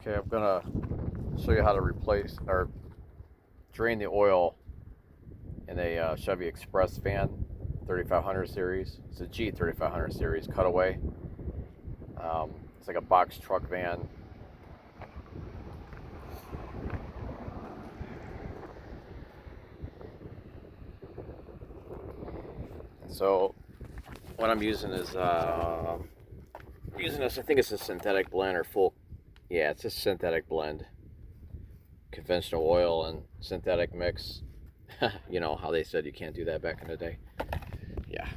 Okay, I'm gonna show you how to replace or drain the oil in a Chevy Express van, 3500 series. It's a G3500 series cutaway. It's like a box truck van. So what I'm using is using this. I think it's a synthetic blend or full. Yeah, it's a synthetic blend. Conventional oil and synthetic mix. You know how they said you can't do that back in the day. Yeah.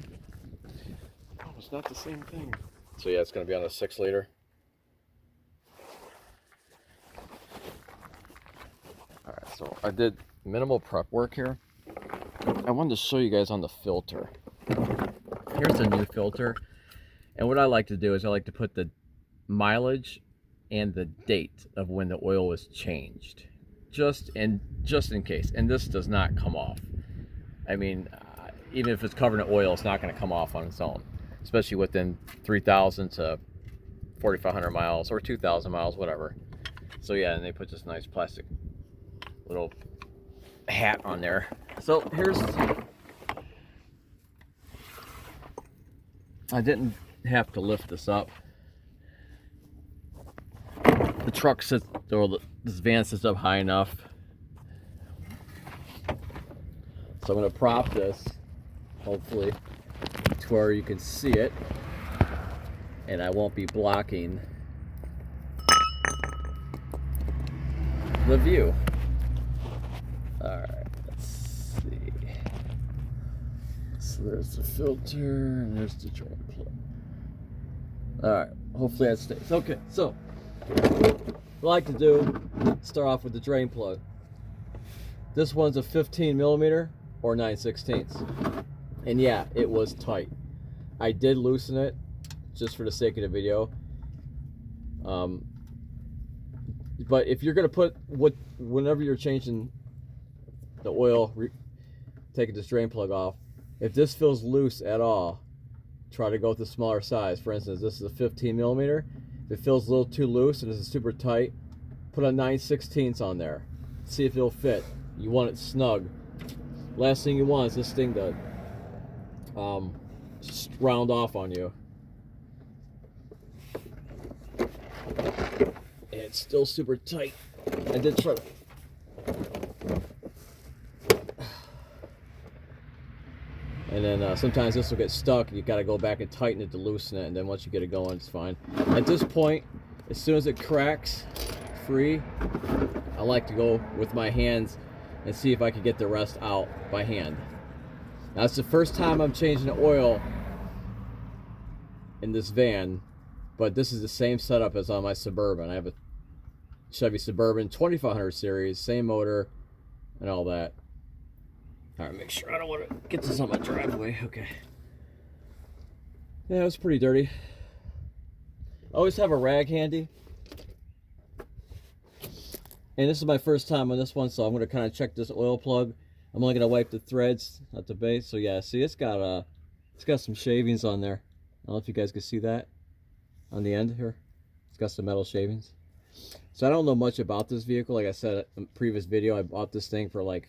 Oh, it's not the same thing. So yeah, it's going to be on a 6 liter. All right, so I did minimal prep work here. I wanted to show you guys on the filter. Here's a new filter. And what I like to do is I like to put the mileage and the date of when the oil was changed. Just in case. And this does not come off. I mean, even if it's covered in oil, it's not going to come off on its own. Especially within 3,000 to 4,500 miles or 2,000 miles, whatever. So yeah, and they put this nice plastic little hat on there. So here's, I didn't have to lift this up. The truck sits, or this van sits up high enough. So I'm going to prop this, hopefully, to where you can see it. And I won't be blocking the view. Alright, let's see. So there's the filter, and there's the drain plug. Alright, hopefully that stays. Okay, so what I like to do, start off with the drain plug. This one's a 15 millimeter or 9/16. And yeah, it was tight. I did loosen it just for the sake of the video. But if you're gonna put whenever you're changing the oil, taking this drain plug off, if this feels loose at all, try to go with the smaller size. For instance, this is a 15 millimeter. If it feels a little too loose and this is super tight, put a 9/16 on there. See if it'll fit. You want it snug. Last thing you want is this thing to just round off on you. And it's still super tight. I did try to. And then sometimes this will get stuck and you got to go back and tighten it to loosen it, and then once you get it going, it's fine. At this point, as soon as it cracks free, I like to go with my hands and see if I can get the rest out by hand. Now, it's the first time I'm changing the oil in this van, but this is the same setup as on my Suburban. I have a Chevy Suburban 2500 series, same motor and all that. All right, make sure I don't want to get this on my driveway. Okay. Yeah, it was pretty dirty. Always have a rag handy. And this is my first time on this one, so I'm going to kind of check this oil plug. I'm only going to wipe the threads at the base. So yeah, see, it's got some shavings on there. I don't know if you guys can see that on the end here. It's got some metal shavings. So I don't know much about this vehicle. Like I said in the previous video, I bought this thing for like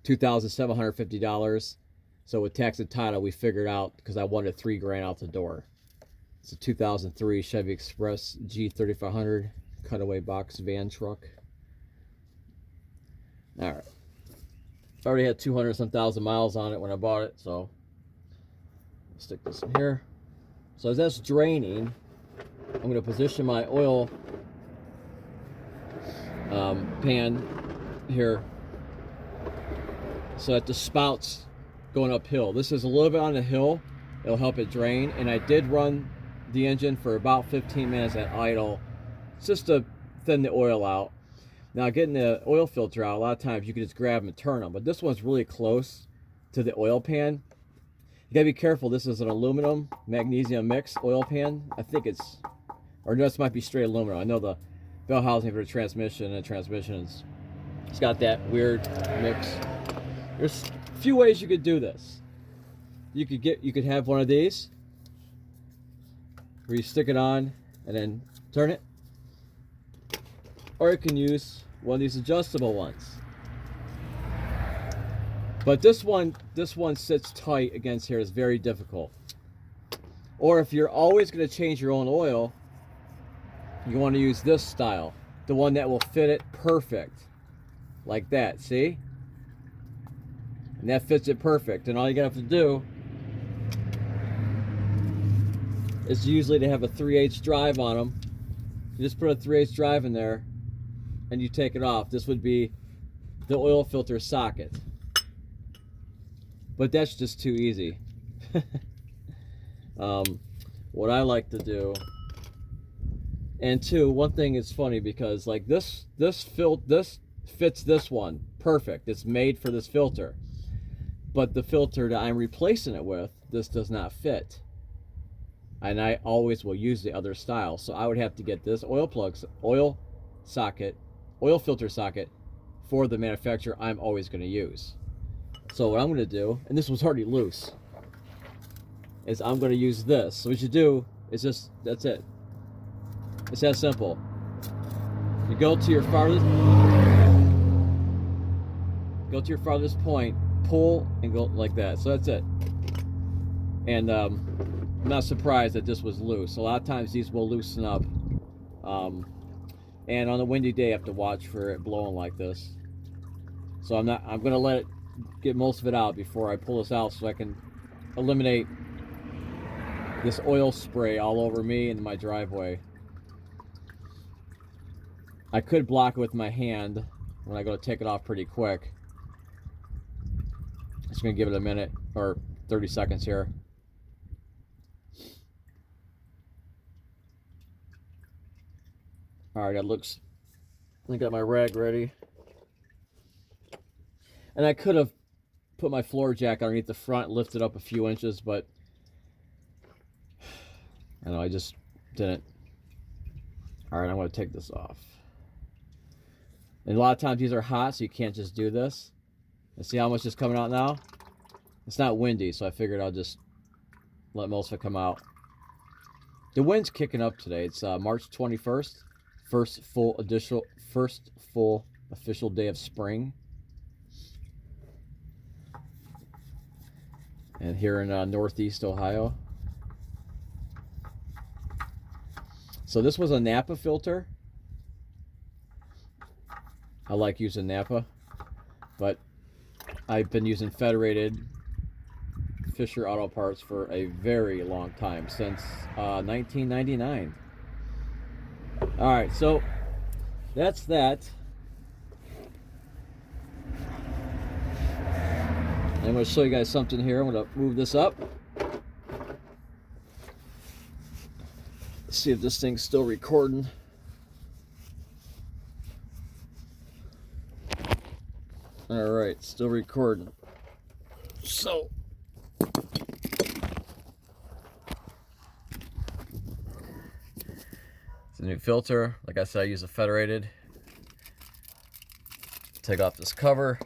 $2,750. So with tax and title, we figured out, because I wanted $3 grand out the door. It's a 2003 Chevy Express G3500 cutaway box van truck. All right. I already had 200-some thousand miles on it when I bought it, so stick this in here. So as that's draining, I'm going to position my oil pan here so that the spout's going uphill. This is a little bit on the hill. It'll help it drain. And I did run the engine for about 15 minutes at idle just to thin the oil out. Now, getting the oil filter out, a lot of times you can just grab them and turn them, but this one's really close to the oil pan. You gotta be careful. This is an aluminum magnesium mix oil pan. I think it's, or no, this might be straight aluminum. I know the bell housing for the transmission, and it's got that weird mix. There's a few ways you could do this. You could have one of these where you stick it on and then turn it. or you can use one of these adjustable ones. But this one sits tight against here. It's very difficult. Or if you're always going to change your own oil, you want to use this style, the one that will fit it perfect, like that. See? And that fits it perfect. And all you have to do is usually to have a 3/8 drive on them. You just put a 3/8 drive in there, and you take it off. This would be the oil filter socket. But that's just too easy. What I like to do, and two, one thing is funny because like this fits this one perfect. It's made for this filter, but the filter that I'm replacing it with, this does not fit. And I always will use the other style, so I would have to get this oil filter socket for the manufacturer I'm always going to use. So what I'm going to do, and this was already loose, is I'm going to use this. So what you do is just, that's it. It's that simple. You go to your farthest point, pull, and go like that. So that's it. And I'm not surprised that this was loose. A lot of times these will loosen up. And on a windy day, I have to watch for it blowing like this. So I'm going to let it get most of it out before I pull this out, so I can eliminate this oil spray all over me and my driveway. I could block it with my hand when I go to take it off pretty quick. Just gonna give it a minute or 30 seconds here. All right, that looks, I got my rag ready. And I could have put my floor jack underneath the front, lifted up a few inches, but I know I just didn't. All right, I'm going to take this off. And a lot of times these are hot, so you can't just do this. And see how much is coming out now? It's not windy, so I figured I'll just let most of it come out. The wind's kicking up today. It's March 21st, first full official day of spring. And here in Northeast Ohio. So this was a Napa filter. I like using Napa, but I've been using Federated Fisher Auto Parts for a very long time, since 1999. All right, so that's that. I'm going to show you guys something here. I'm going to move this up. Let's see if this thing's still recording. All right, still recording. So, it's a new filter. Like I said, I use a Federated. Take off this cover.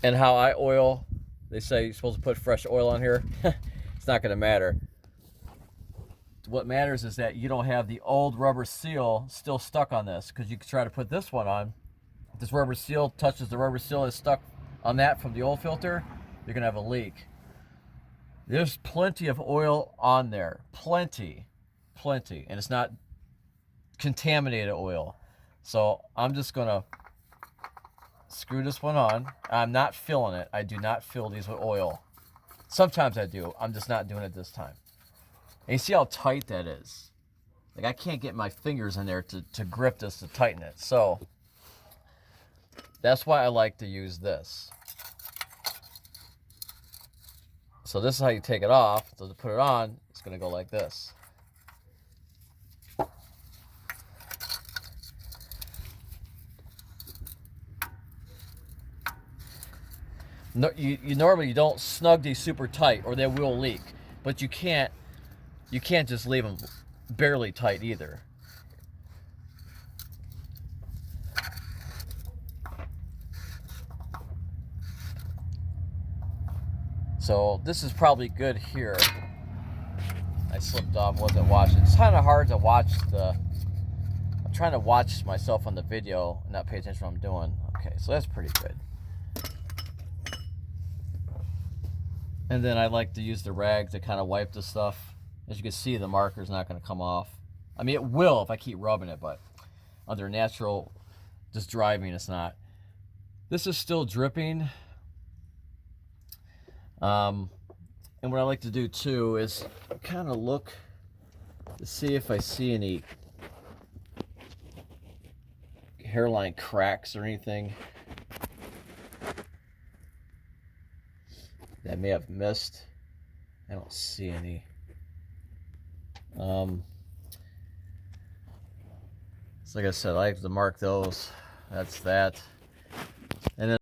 And how I oil, they say you're supposed to put fresh oil on here. It's not going to matter. What matters is that you don't have the old rubber seal still stuck on this, because you can try to put this one on. If this rubber seal touches the rubber seal that's stuck on that from the old filter, you're going to have a leak. There's plenty of oil on there. Plenty. And it's not contaminated oil. So I'm just going to screw this one on. I'm not filling it. I do not fill these with oil. Sometimes I do. I'm just not doing it this time. And you see how tight that is? Like, I can't get my fingers in there to grip this to tighten it. So that's why I like to use this. So this is how you take it off. So to put it on, it's going to go like this. No, you normally don't snug these super tight, or they will leak. But you can't just leave them barely tight either. So this is probably good here. I slipped off, wasn't watching. It's kind of hard to watch I'm trying to watch myself on the video and not pay attention to what I'm doing. Okay, so that's pretty good. And then I like to use the rag to kind of wipe the stuff. As you can see, the marker's not going to come off. I mean, it will if I keep rubbing it, but under natural, just driving, it's not. This is still dripping. And what I like to do too is kind of look to see if I see any hairline cracks or anything that I may have missed. I don't see any. So like I said, I like to mark those. That's that. And then